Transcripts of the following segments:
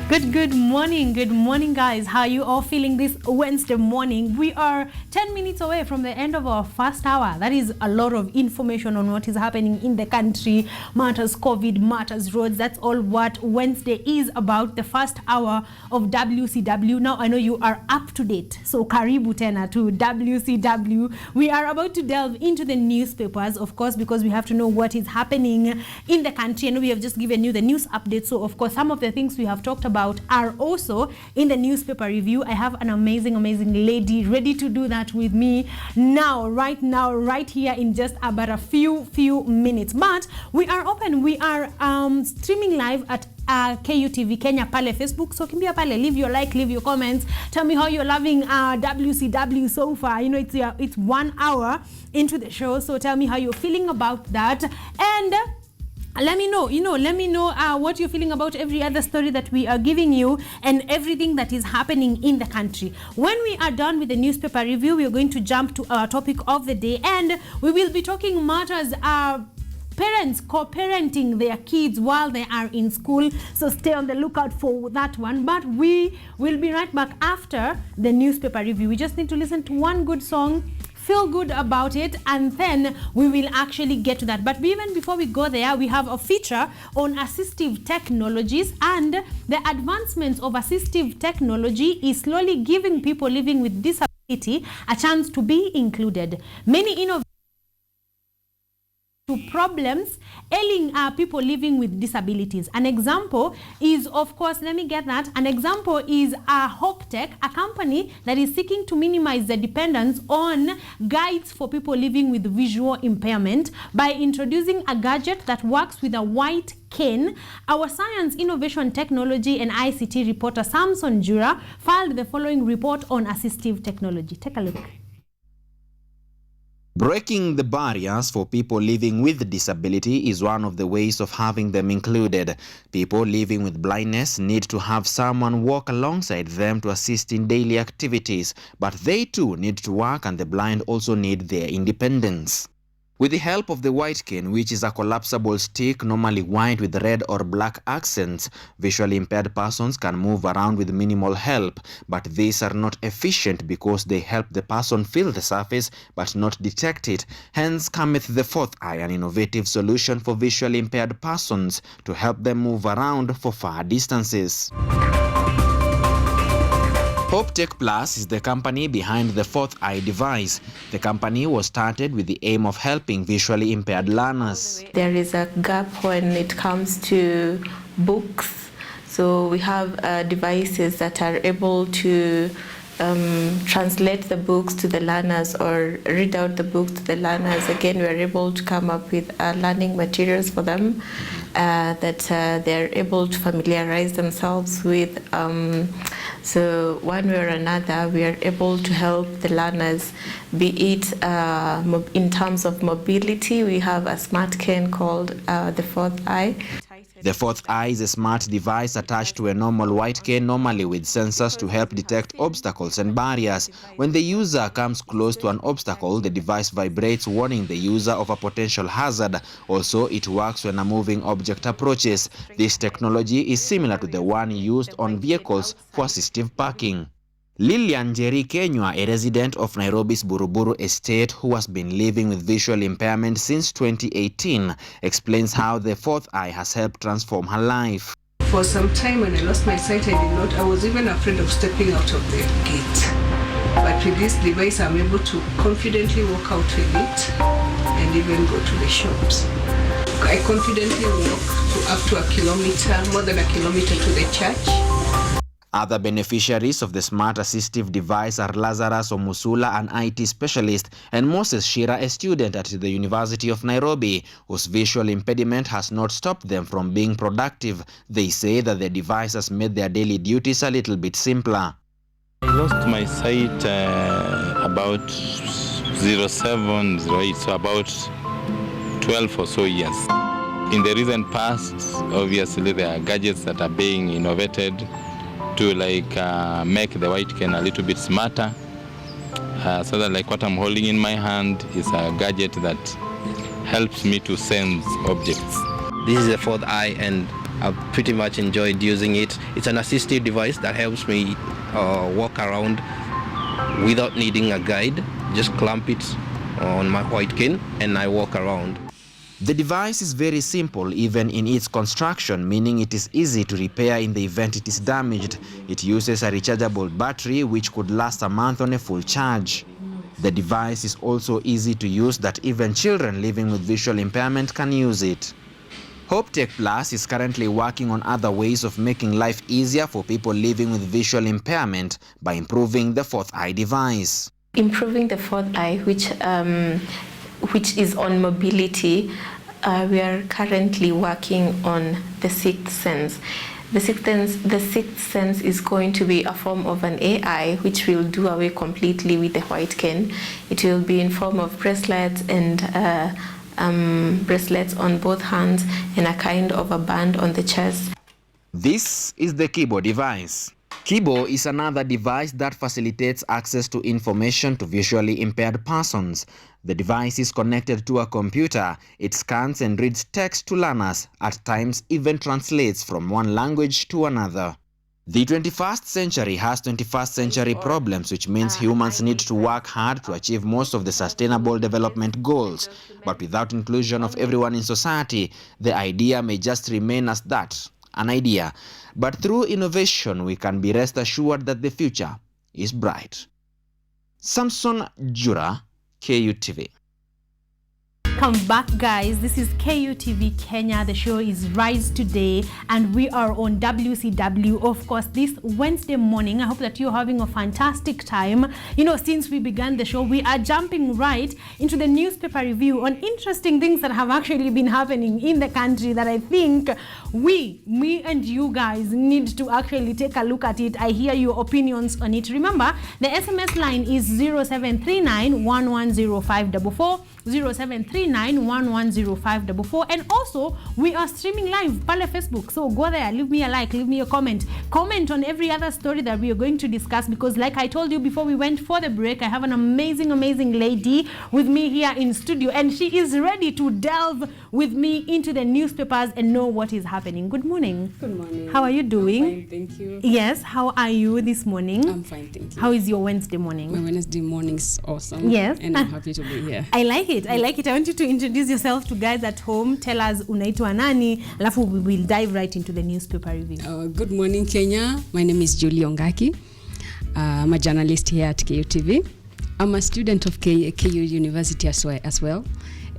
Good morning guys. How are you all feeling this Wednesday morning? We are 10 minutes away from the end of our first hour. That is a lot of information on what is happening in the country, matters COVID, matters roads. That's all what Wednesday is about, the first hour of WCW. Now I know you are up to date, so karibu tena to WCW. We are about to delve into the newspapers, of course, because we have to know what is happening in the country. And we have just given you the news update, so of course some of the things we have talked about are also in the newspaper review. I have an amazing lady ready to do that with me right here in just about a few minutes. But we are open. We are streaming live at KUTV Kenya pale Facebook. So kimbia pale, leave your like, leave your comments. Tell me how you're loving WCW so far. You know, it's 1 hour into the show, so tell me how you're feeling about that. And let me know, what you're feeling about every other story that we are giving you and everything that is happening in the country. When we are done with the newspaper review, we are going to jump to our topic of the day, and we will be talking matters parents co-parenting their kids while they are in school. So stay on the lookout for that one. But we will be right back after the newspaper review. We just need to listen to one good song, feel good about it, and then we will actually get to that. But even before we go there, we have a feature on assistive technologies, and the advancements of assistive technology is slowly giving people living with disability a chance to be included. Many innovations to problems ailing people living with disabilities. An example is, of course, an example is HopeTech, a company that is seeking to minimize the dependence on guides for people living with visual impairment by introducing a gadget that works with a white cane. Our science, innovation, technology and ICT reporter Samson Jura filed the following report on assistive technology. Take a look. Breaking the barriers for people living with disability is one of the ways of having them included. People living with blindness need to have someone walk alongside them to assist in daily activities, but they too need to work, and the blind also need their independence. With the help of the white cane, which is a collapsible stick normally white with red or black accents, visually impaired persons can move around with minimal help, but these are not efficient because they help the person feel the surface but not detect it. Hence cometh the fourth eye, an innovative solution for visually impaired persons to help them move around for far distances. HopeTech Plus is the company behind the fourth eye device. The company was started with the aim of helping visually impaired learners. There is a gap when it comes to books. So we have devices that are able to translate the books to the learners or read out the books to the learners. Again, we are able to come up with learning materials for them that they're able to familiarize themselves with. So one way or another, we are able to help the learners, be it in terms of mobility. We have a smart cane called the fourth eye. The fourth eye is a smart device attached to a normal white cane, normally with sensors to help detect obstacles and barriers. When the user comes close to an obstacle, the device vibrates, warning the user of a potential hazard. Also, it works when a moving object approaches. This technology is similar to the one used on vehicles for assistive parking. Lilian Jerry Kenywa, a resident of Nairobi's Buruburu estate who has been living with visual impairment since 2018, explains how the fourth eye has helped transform her life. For some time when I lost my sight, I was even afraid of stepping out of the gate. But with this device, I'm able to confidently walk out with it and even go to the shops. I confidently walk up to a kilometer, more than a kilometer to the church. Other beneficiaries of the smart assistive device are Lazarus Omusula, an IT specialist, and Moses Shira, a student at the University of Nairobi, whose visual impediment has not stopped them from being productive. They say that the device has made their daily duties a little bit simpler. I lost my sight about 07, 08, so about 12 or so years. In the recent past, obviously there are gadgets that are being innovated to make the white cane a little bit smarter, so that like what I'm holding in my hand is a gadget that helps me to sense objects. This is the fourth eye, and I've pretty much enjoyed using it. It's an assistive device that helps me walk around without needing a guide. Just clamp it on my white cane and I walk around. The device is very simple even in its construction, meaning it is easy to repair in the event it is damaged. It uses a rechargeable battery which could last a month on a full charge. The device is also easy to use that even children living with visual impairment can use it. Hope Tech Plus is currently working on other ways of making life easier for people living with visual impairment by improving the fourth eye device. Improving the fourth eye, which is on mobility, we are currently working on the sixth sense. The sixth sense is going to be a form of an AI which will do away completely with the white cane. It will be in form of bracelets and bracelets on both hands and a kind of a band on the chest. This is the Kibo device. Kibo is another device that facilitates access to information to visually impaired persons. The device is connected to a computer. It scans and reads text to learners, at times even translates from one language to another. The 21st century has 21st century problems, which means humans need to work hard to achieve most of the sustainable development goals. But without inclusion of everyone in society, the idea may just remain as that, an idea. But through innovation, we can be rest assured that the future is bright. Samson Jura, KUTV. Welcome back, guys. This is KUTV Kenya. The show is Rise Today and we are on WCW, of course, this Wednesday morning. I hope that you're having a fantastic time. You know, since we began the show, we are jumping right into the newspaper review on interesting things that have actually been happening in the country that I think me and you guys need to actually take a look at it. I hear your opinions on it. Remember, the SMS line is 0739 110544, 0739110544, and also we are streaming live pale Facebook, so go there, leave me a like, leave me a comment on every other story that we are going to discuss, because like I told you before we went for the break, I have an amazing lady with me here in studio and she is ready to delve with me into the newspapers and know what is happening. Good morning. Good morning. How are you doing? I'm fine, thank you. Yes, how are you this morning? I'm fine, thank you. How is your Wednesday morning? My Wednesday morning is awesome. Yes. And I'm happy to be here. I like it. I want you to introduce yourself to guys at home. Tell us unaitwa nani, alafu we will dive right into the newspaper review. Good morning, Kenya. My name is Julie Ongaki. I'm a journalist here at KUTV. I'm a student of KU University as well.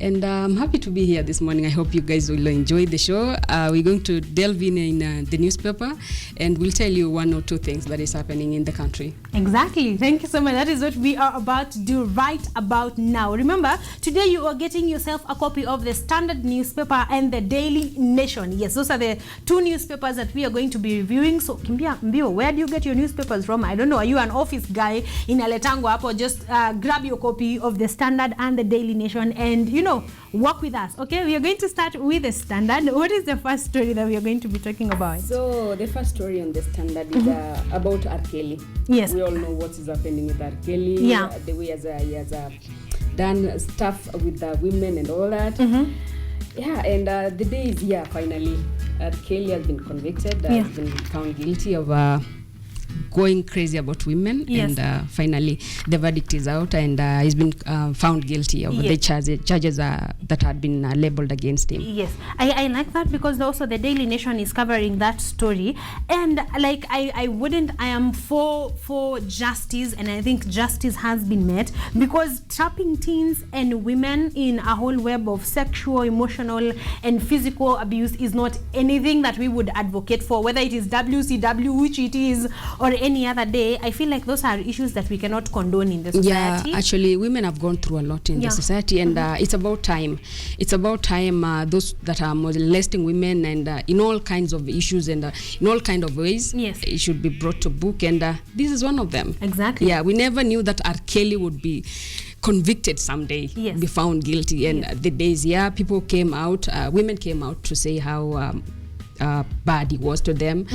And I'm happy to be here this morning. I hope you guys will enjoy the show. We're going to delve in the newspaper and we'll tell you one or two things that is happening in the country. Exactly. Thank you so much. That is what we are about to do right about now. Remember, today you are getting yourself a copy of the Standard newspaper and the Daily Nation. Yes, those are the two newspapers that we are going to be reviewing. So, Kimbia Mbio, where do you get your newspapers from? I don't know. Are you an office guy in Aletango Apo? Just grab your copy of the Standard and the Daily Nation and, work with us. Okay, we are going to start with the Standard. What is the first story that we are going to be talking about? So the first story on the Standard is about R. Kelly. Yes. We all know what is happening with R. Kelly. Yeah. The way he has done stuff with the women and all that. Yeah, and the day is here finally. R. Kelly has been convicted. Has been found guilty of going crazy about women. Yes. And finally the verdict is out and he's been found guilty of the charges that had been labeled against him. Yes, I like that because also the Daily Nation is covering that story, and like I am for justice, and I think justice has been met, because trapping teens and women in a whole web of sexual, emotional and physical abuse is not anything that we would advocate for, whether it is WCW, which it is, or any other day. I feel like those are issues that we cannot condone in the society. Yeah, actually women have gone through a lot in the society, and it's about time. It's about time those that are molesting women and in all kinds of issues and in all kind of ways, it should be brought to book, and this is one of them. Exactly. Yeah, we never knew that R. Kelly would be convicted someday, be found guilty, and the days, people came out, women came out to say how bad he was to them.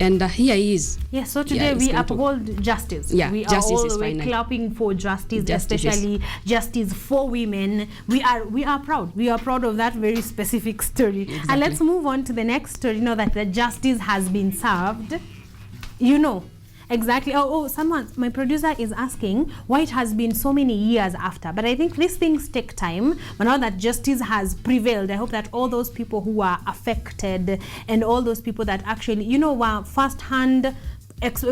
And here he is. Yeah, so today we uphold justice. Yeah, we justice are is all finally clapping for justice, especially justice for women. We are proud. We are proud of that very specific story. Exactly. And let's move on to the next story. You know that the justice has been served. Exactly. My producer is asking why it has been so many years after. But I think these things take time. But now that justice has prevailed, I hope that all those people who are affected and all those people that actually, were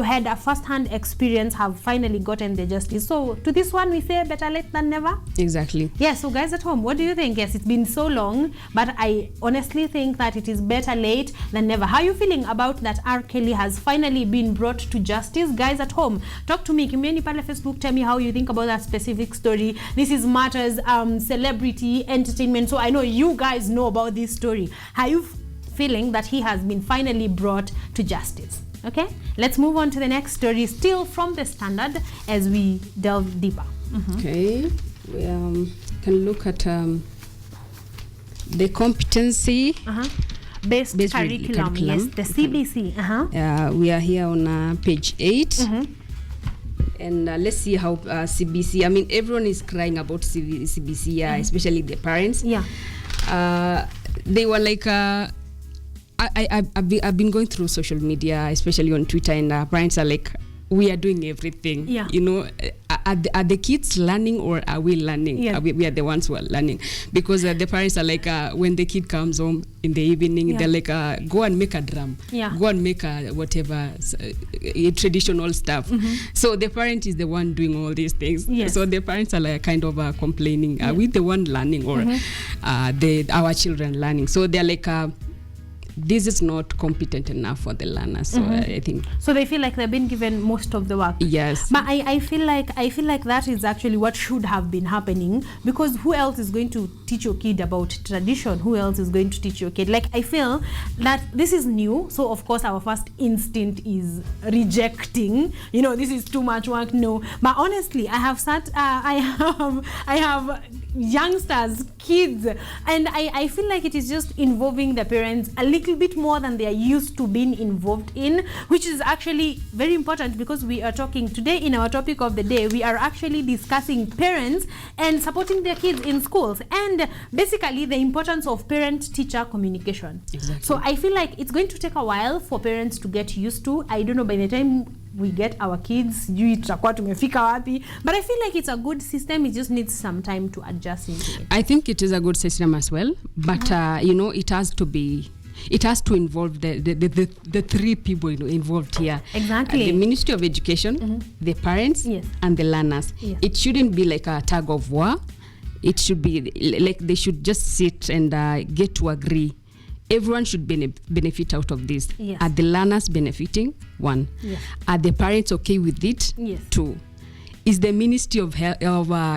had a first-hand experience have finally gotten the justice. So to this one, we say better late than never. Exactly. Yeah, so guys at home, what do you think? Yes, it's been so long, but I honestly think that it is better late than never. How are you feeling about that R. Kelly has finally been brought to justice? Guys at home, talk to me. Kimeni pale Facebook, tell me how you think about that specific story. This is Matters Celebrity Entertainment, so I know you guys know about this story. How are you feeling that he has been finally brought to justice? Okay, let's move on to the next story, still from the Standard, as we delve deeper. Okay, we can look at the competency based curriculum. Yes, the CBC. We are here on page 8. And let's see how CBC, I mean, everyone is crying about CBC, especially the parents. Yeah. They were like... I've been going through social media, especially on Twitter, and parents are like, we are doing everything. Yeah. Are the kids learning or are we learning? Yeah. We are the ones who are learning, because the parents are like, when the kid comes home in the evening, they're like, go and make a drum, go and make a whatever traditional stuff. So the parent is the one doing all these things. Yes. So the parents are like kind of complaining, are we the one learning or our children learning? So they're like, this is not competent enough for the learners. So I think so they feel like they've been given most of the work. Yes. But I feel like that is actually what should have been happening, because who else is going to teach your kid about tradition? Who else is going to teach your kid? Like, I feel that this is new, so of course our first instinct is rejecting. This is too much work. No, but honestly, I have youngsters, kids, and I feel like it is just involving the parents a little bit more than they are used to being involved in, which is actually very important, because we are talking today in our topic of the day, we are actually discussing parents and supporting their kids in schools, and basically the importance of parent-teacher communication. Exactly. So I feel like it's going to take a while for parents to get used to. I don't know, by the time we get our kids, but I feel like it's a good system. It just needs some time to adjust into it. I think it is a good system as well, but it has to involve the three people involved here. Exactly. The Ministry of Education, the parents, and the learners. Yes. It shouldn't be like a tug of war. It should be like they should just sit and get to agree. Everyone should benefit out of this. Yes. Are the learners benefiting? 1. Yes. Are the parents okay with it? Yes. 2. Is the Ministry of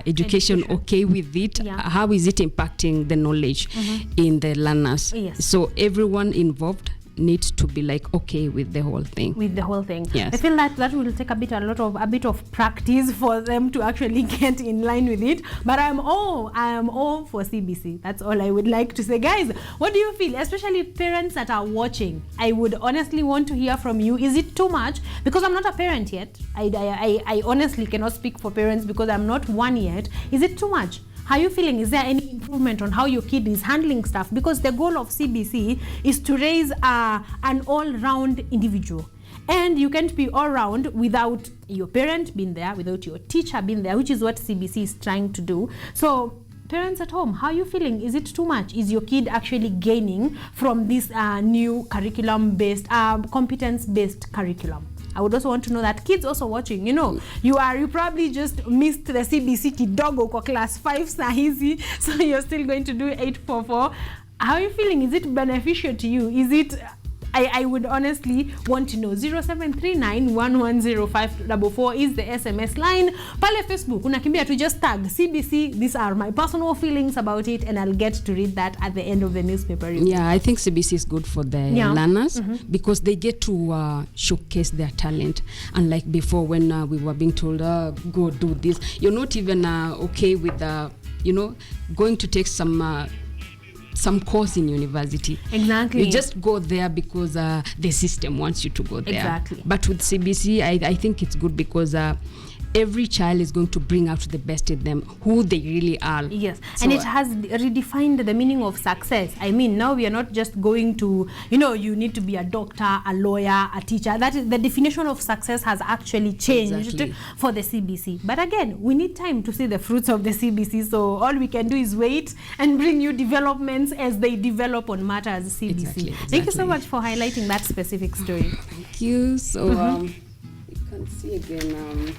Education okay with it? Yeah. How is it impacting the knowledge in the learners? Yes. So everyone involved needs to be like okay with the whole thing. Yes. I feel like that will take a bit of practice for them to actually get in line with it. But I am all for CBC. That's all I would like to say. Guys, what do you feel? Especially parents that are watching. I would honestly want to hear from you. Is it too much? Because I'm not a parent yet. I honestly cannot speak for parents because I'm not one yet. Is it too much? How are you feeling? Is there any improvement on how your kid is handling stuff? Because the goal of CBC is to raise an all-round individual. And you can't be all-round without your parent being there, without your teacher being there, which is what CBC is trying to do. So parents at home, how are you feeling? Is it too much? Is your kid actually gaining from this new curriculum-based, competence-based curriculum? I would also want to know that kids also watching, you probably just missed the CBC kidogo kwa class 5 sahizi, so you're still going to do 844. How are you feeling? Is it beneficial to you? Is it I would honestly want to know. 0739110544 is the SMS line. Pale Facebook, unakimbia to just tag CBC. These are my personal feelings about it, and I'll get to read that at the end of the newspaper review. Yeah, I think CBC is good for the learners because they get to showcase their talent. Unlike before when we were being told, go do this. You're not even okay with, going to take some some course in university. Exactly. You just go there because the system wants you to go there. Exactly. But with CBC, I think it's good because every child is going to bring out the best in them, who they really are. Yes, So, and it has redefined the meaning of success. I mean, now we are not just going to, you need to be a doctor, a lawyer, a teacher. That is, the definition of success has actually changed Exactly. for the CBC. But again, we need time to see the fruits of the CBC. So all we can do is wait and bring you developments as they develop on matters CBC. Exactly, Thank you so exactly. much for highlighting that specific story. Thank you. So you can see again.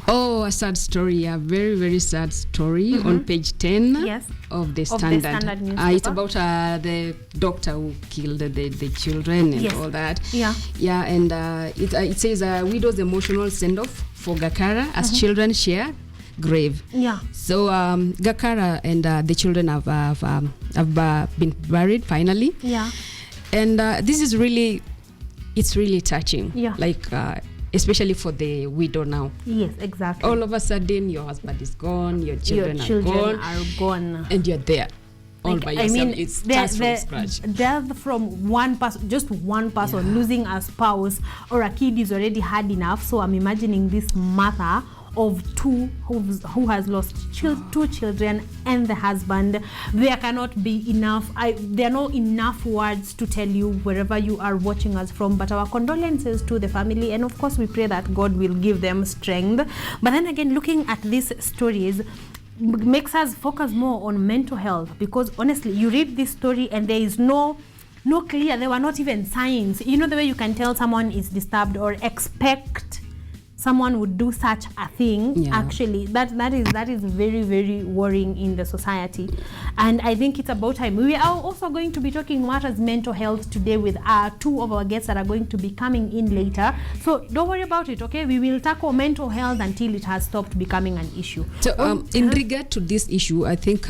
Oh, a sad story, a very, very sad story on page 10 Yes. of the Of the Standard. Standard newspaper. It's about the doctor who killed the children and Yes. all that. Yeah. Yeah, and it says widow's emotional send-off for Gakara as children share grave. Yeah. So Gakara and the children have been buried finally. Yeah. And this is really, it's really touching. Yeah. Like, especially for the widow now. Yes, exactly. All of a sudden, your husband is gone, your children, are gone. and you're there all Like, by I yourself. mean, It starts from scratch. death from one person, just one person, Yeah. losing a spouse or a kid is already hard enough. So I'm imagining this mother of two who has lost two children and the husband. There cannot be enough. There are no enough words to tell you wherever you are watching us from. But our condolences to the family, and of course we pray that God will give them strength. But then again, looking at these stories makes us focus more on mental health, because honestly, you read this story and there is no clear. There were not even signs. The way you can tell someone is disturbed or expect someone would do such a thing. Yeah. Actually, that is very, very worrying in the society, and I think it's about time. We are also going to be talking matters mental health today with two of our guests that are going to be coming in later. So don't worry about it, okay? We will tackle mental health until it has stopped becoming an issue. So in regard to this issue, I think,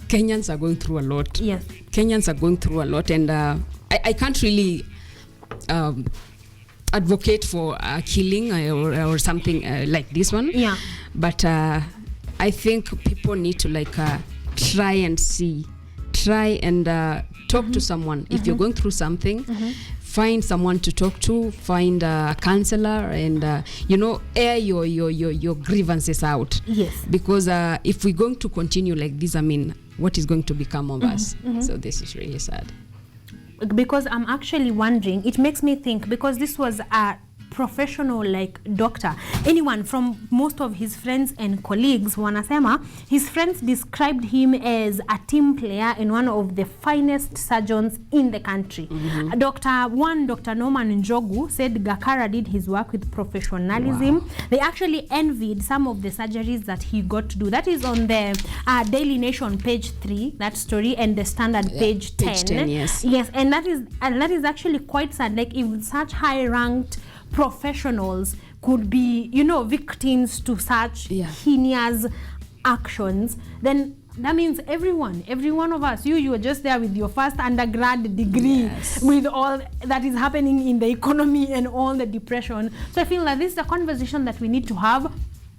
Kenyans are going through a lot. Yes. Kenyans are going through a lot, and I can't really advocate for killing or something like this one. Yeah. But I think people need to try and talk to someone. If you're going through something, find someone to talk to, find a counselor, and air your grievances out. Yes. Because if we're going to continue like this, I mean, what is going to become of us? So this is really sad. Because I'm actually wondering, it makes me think, because this was a professional doctor. Anyone from most of his friends and colleagues, wanasema his friends described him as a team player and one of the finest surgeons in the country. Dr. Norman Njogu said Gakara did his work with professionalism. Wow. They actually envied some of the surgeries that he got to do. That is on the Daily Nation page 3, that story, and the Standard page 10. Page 10, yes. Yes, and that is actually quite sad. Like, if such high-ranked professionals could be, victims to such heinous actions, then that means every one of us, you are just there with your first undergrad degree, with all that is happening in the economy and all the depression. So I feel like this is a conversation that we need to have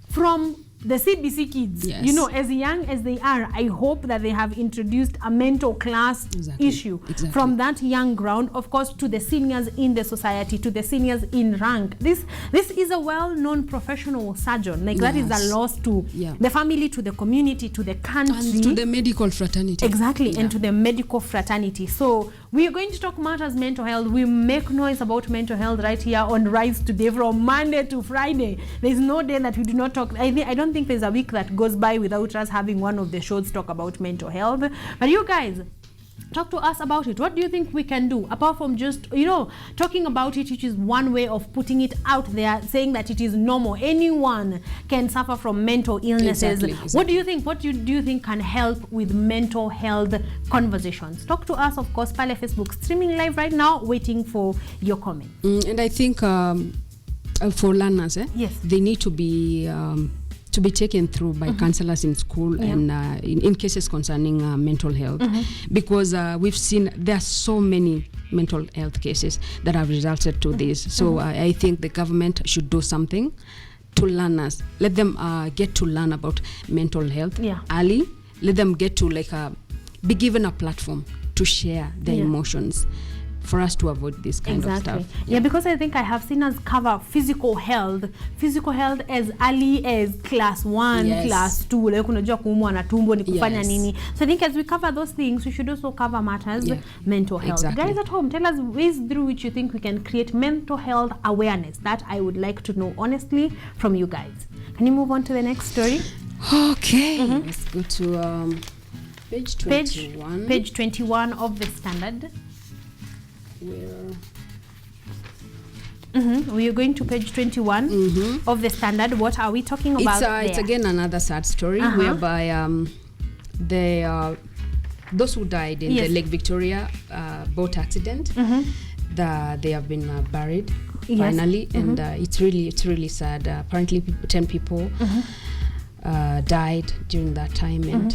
from the CBC kids. Yes. As young as they are, I hope that they have introduced a mental class issue from that young ground, of course, to the seniors in the society, to the seniors in rank. This is a well-known professional surgeon. That is a loss to the family, to the community, to the country. And to the medical fraternity. Exactly, and to the medical fraternity. So we are going to talk matters mental health. We make noise about mental health right here on Rise Today from Monday to Friday. There's no day that we do not talk. I don't think there's a week that goes by without us having one of the shows talk about mental health. But you guys, talk to us about it. What do you think we can do apart from just talking about it, which is one way of putting it out there, saying that it is normal, anyone can suffer from mental illnesses. Exactly. What do you think can help with mental health conversations? Talk to us, of course, Pale Facebook streaming live right now, waiting for your comment. And I think for learners, they need to be taken through by counselors in school and in cases concerning mental health, because we've seen there are so many mental health cases that have resulted to this. So I think the government should do something to learners. Let them get to learn about mental health early, let them get to like be given a platform to share their emotions, for us to avoid this kind of stuff. Yeah, because I think I have seen us cover physical health as early as class 1, class 2, like unajua kuumwa na tumbo ni kufanya nini. So I think as we cover those things, we should also cover matters mental health. Guys at home, tell us ways through which you think we can create mental health awareness. That I would like to know honestly from you guys. Can you move on to the next story? Okay, let's go to page 21. Page 21 of the Standard. We are going to page 21 of the Standard. What are we talking about there? It's again another sad story whereby those who died in the Lake Victoria boat accident, they have been buried finally, and it's really sad. Apparently 10 people died during that time, and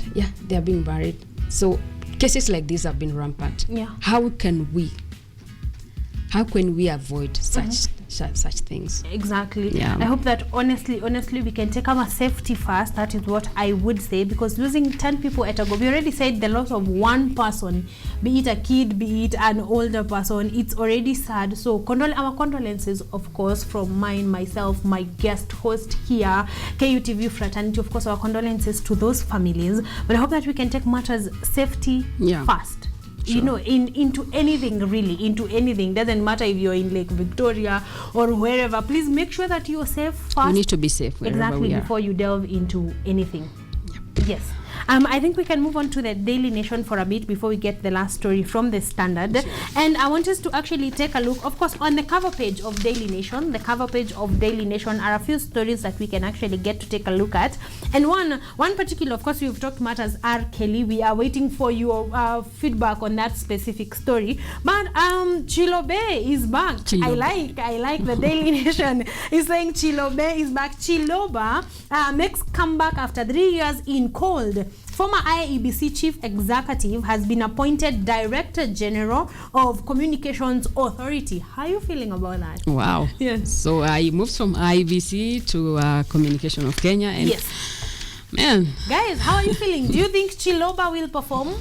they have been buried. So cases like these have been rampant. How can we avoid such things? Exactly. I hope that honestly we can take our safety first. That is what I would say, because losing 10 people at a go, we already said the loss of one person, be it a kid, be it an older person, it's already sad. So our condolences, of course, from myself, my guest host here, KUTV fraternity, of course, our condolences to those families. But I hope that we can take matters safety first. Sure. You know, into anything, doesn't matter if you're in Lake Victoria or wherever. Please make sure that you're safe first. You need to be safe before you delve into anything. Yes. I think we can move on to the Daily Nation for a bit before we get the last story from the Standard. Sure. And I want us to actually take a look, of course, on the cover page of Daily Nation. The cover page of Daily Nation are a few stories that we can actually get to take a look at. And one particular, of course, we've talked matters R. Kelly. We are waiting for your feedback on that specific story. But Chilobe is back. Chilobe. I like the Daily Nation is saying Chilobe is back. Chiloba makes comeback after 3 years in cold. Former IEBC Chief Executive has been appointed Director General of Communications Authority. How are you feeling about that? Wow. Yes. So he moves from IEBC to Communication of Kenya. And man. Guys, how are you feeling? Do you think Chiloba will perform?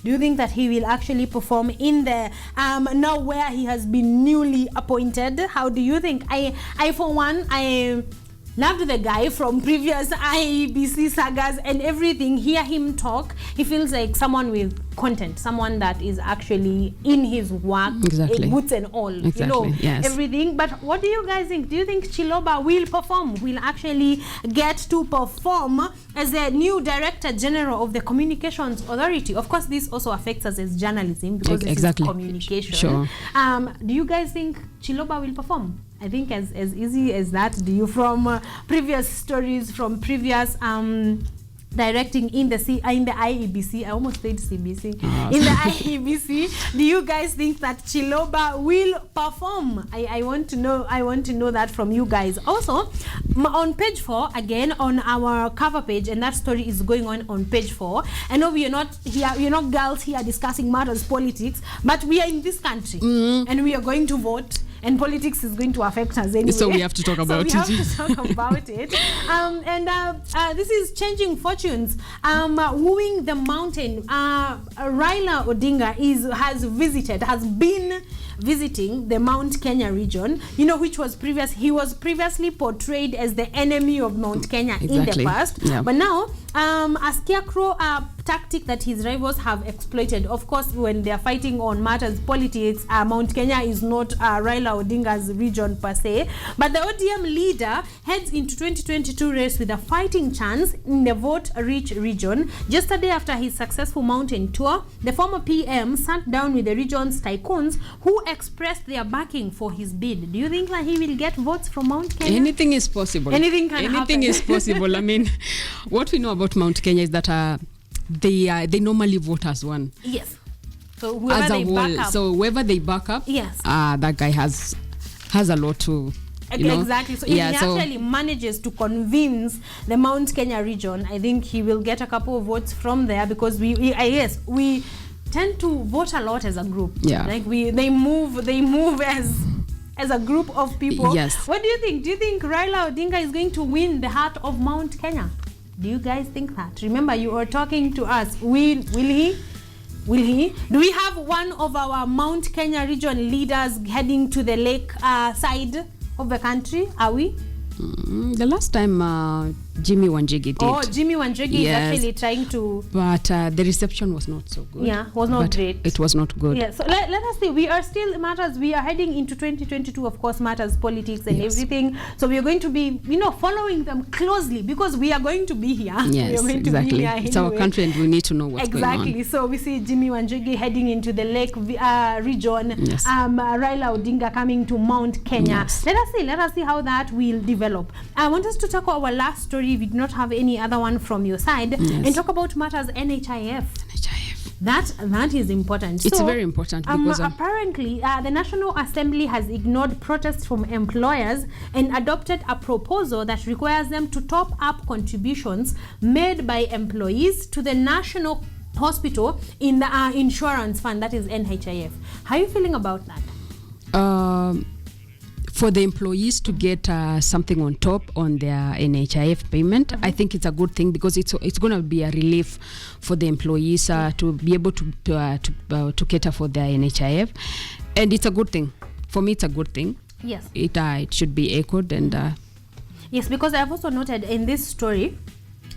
Do you think that he will actually perform in the now where he has been newly appointed? How do you think? I for one, I loved the guy from previous IEBC sagas and everything. Hear him talk, he feels like someone with content, someone that is actually in his work, boots and all, everything. But what do you guys think? Do you think Chiloba will perform, will actually get to perform as the new Director General of the Communications Authority? Of course, this also affects us as journalism, because this is communication. Sure. Do you guys think Chiloba will perform? I think as easy as that. Do you, from previous stories, from previous directing in the IEBC, I almost said CBC, in the IEBC, do you guys think that Chiloba will perform? I want to know that from you guys. Also, on page 4, again on our cover page, and that story is going on page 4. I know we are not here, we're not girls here discussing matters politics, but we are in this country and we are going to vote. And politics is going to affect us anyway. So we have to talk about it. This is changing fortunes. Wooing the mountain. Raila Odinga has been visiting the Mount Kenya region, which was he was previously portrayed as the enemy of Mount Kenya in the past. Yeah. But now, a scarecrow tactic that his rivals have exploited. Of course, when they are fighting on matters politics, Mount Kenya is not Raila Odinga's region per se, but the ODM leader heads into 2022 race with a fighting chance in the vote-rich region. Yesterday, after his successful mountain tour, the former PM sat down with the region's tycoons who expressed their backing for his bid. Do you think that he will get votes from Mount Kenya? Anything is possible. Anything can happen. Anything is possible. I mean, what we know about Mount Kenya is that they normally vote as one. Yes. So whoever they back up. So whoever they back up, yes, that guy has a lot to. Exactly. So if he actually manages to convince the Mount Kenya region, I think he will get a couple of votes from there, because we tend to vote a lot as a group. Yeah. Like they move as a group of people. Yes. What do you think? Do you think Raila Odinga is going to win the heart of Mount Kenya? Do you guys think that? Remember, you are talking to us. Will he? Will he? Do we have one of our Mount Kenya region leaders heading to the lake side of the country? Are we? The last time Jimmy Wanjigi did. Oh, Jimmy Wanjigi is actually trying to... But the reception was not so good. Yeah, was not great. It was not good. Yeah, so let us see. We are still matters. We are heading into 2022, of course, matters, politics and everything. So we are going to be, following them closely because we are going to be here. Yes, we are going exactly. To be here it's anyway. our country and we need to know what's going on. Exactly. So we see Jimmy Wanjigi heading into the lake region. Yes. Raila Odinga coming to Mount Kenya. Yes. Let us see how that will develop. I want us to talk about our last story. We do not have any other one from your side, and talk about matters NHIF. That is important. It's very important because apparently the National Assembly has ignored protests from employers and adopted a proposal that requires them to top up contributions made by employees to the National Hospital in the insurance fund, that is NHIF. How are you feeling about that? For the employees to get something on top on their NHIF payment, I think it's a good thing because it's going to be a relief for the employees to be able to cater for their NHIF, and it's a good thing. For me, it's a good thing. Yes. It should be echoed and. Yes, because I've also noted in this story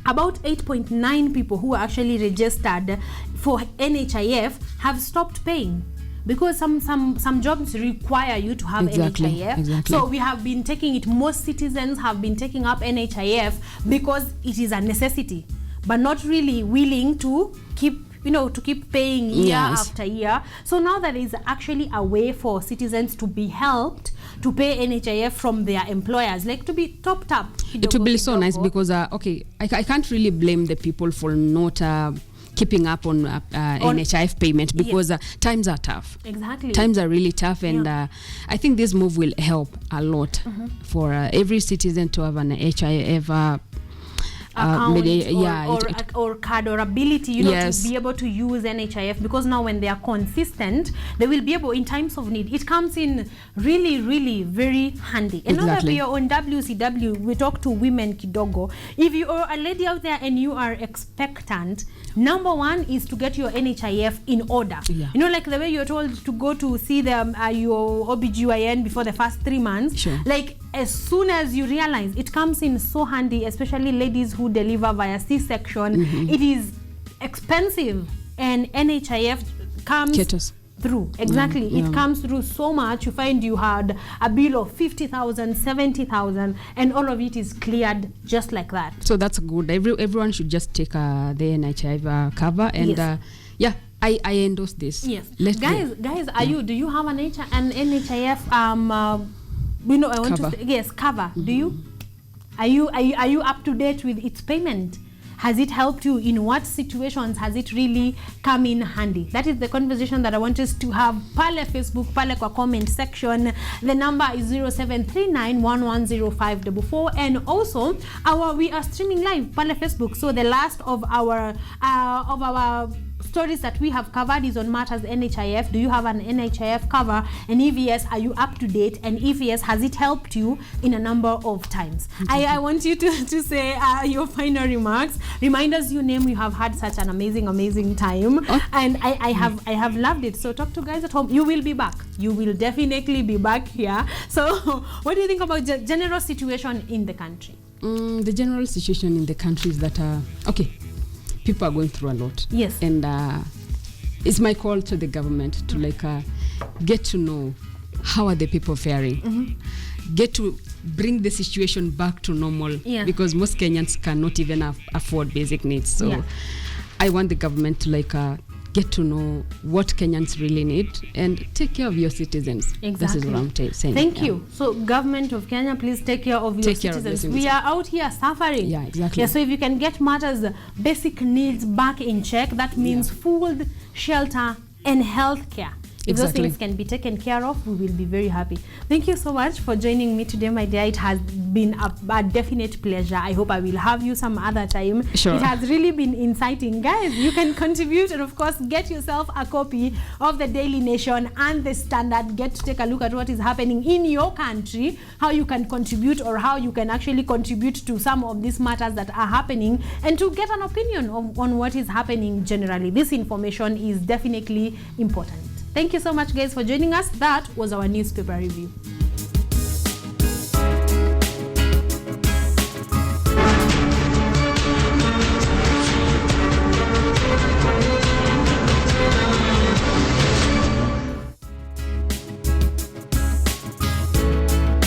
about 8.9 people who are actually registered for NHIF have stopped paying. Because some jobs require you to have NHIF. Exactly. So we have been taking it, most citizens have been taking up NHIF because it is a necessity, but not really willing to keep paying year after year. So now there is actually a way for citizens to be helped to pay NHIF from their employers, like to be topped up. It would be so nice because, I can't really blame the people for not keeping up on NHIF payment because times are tough. Exactly. Times are really tough, and I think this move will help a lot for every citizen to have an NHIF account or card or ability, to be able to use NHIF, because now when they are consistent, they will be able, in times of need, it comes in really, really very handy. And now that we are on WCW, we talk to women kidogo. If you are a lady out there and you are expectant, number one is to get your NHIF in order. Like the way you're told to go to see your OBGYN before the first 3 months. Like as soon as you realize, it comes in so handy, especially ladies who deliver via C-section. It is expensive, and NHIF comes through. It comes through so much. You find you had a bill of 50,000, 70,000, and all of it is cleared just like that. So that's good. Everyone should just take the NHIF cover, and I endorse this. Yes. Guys, do you have an NHIF I want to say, yes, cover. Do you? Are you up to date with its payment? Has it helped you? In what situations has it really come in handy? That is the conversation that I want us to have. Pale Facebook, pale kwa comment section. The number is 0739110544, and also we are streaming live pale Facebook. So the last of our stories that we have covered is on matters NHIF. Do you have an NHIF cover? And if yes, are you up to date? And if yes, has it helped you in a number of times? I want you to say your final remarks. Remind us your name. You have had such an amazing time, and I have loved it. So talk to guys at home. You will be back. You will definitely be back here. So what do you think about the general situation in the country? The general situation in the country is that people are going through a lot. Yes. And it's my call to the government to get to know how are the people faring. Get to bring the situation back to normal, because most Kenyans cannot even afford basic needs. So I want the government to get to know what Kenyans really need and take care of your citizens. Exactly. This is what I'm saying. Thank you. So government of Kenya, please take care of your citizens. We are out here suffering. Yeah, exactly. So if you can get matters, basic needs back in check, that means food, shelter, and health care. If those Exactly. things can be taken care of, we will be very happy. Thank you so much for joining me today, my dear. It has been a definite pleasure. I hope I will have you some other time. Sure. It has really been inciting. Guys, you can contribute and of course get yourself a copy of the Daily Nation and the Standard. Get to take a look at what is happening in your country, how you can contribute or how you can actually contribute to some of these matters that are happening, and to get an opinion on what is happening generally. This information is definitely important. Thank you so much, guys, for joining us. That was our newspaper review.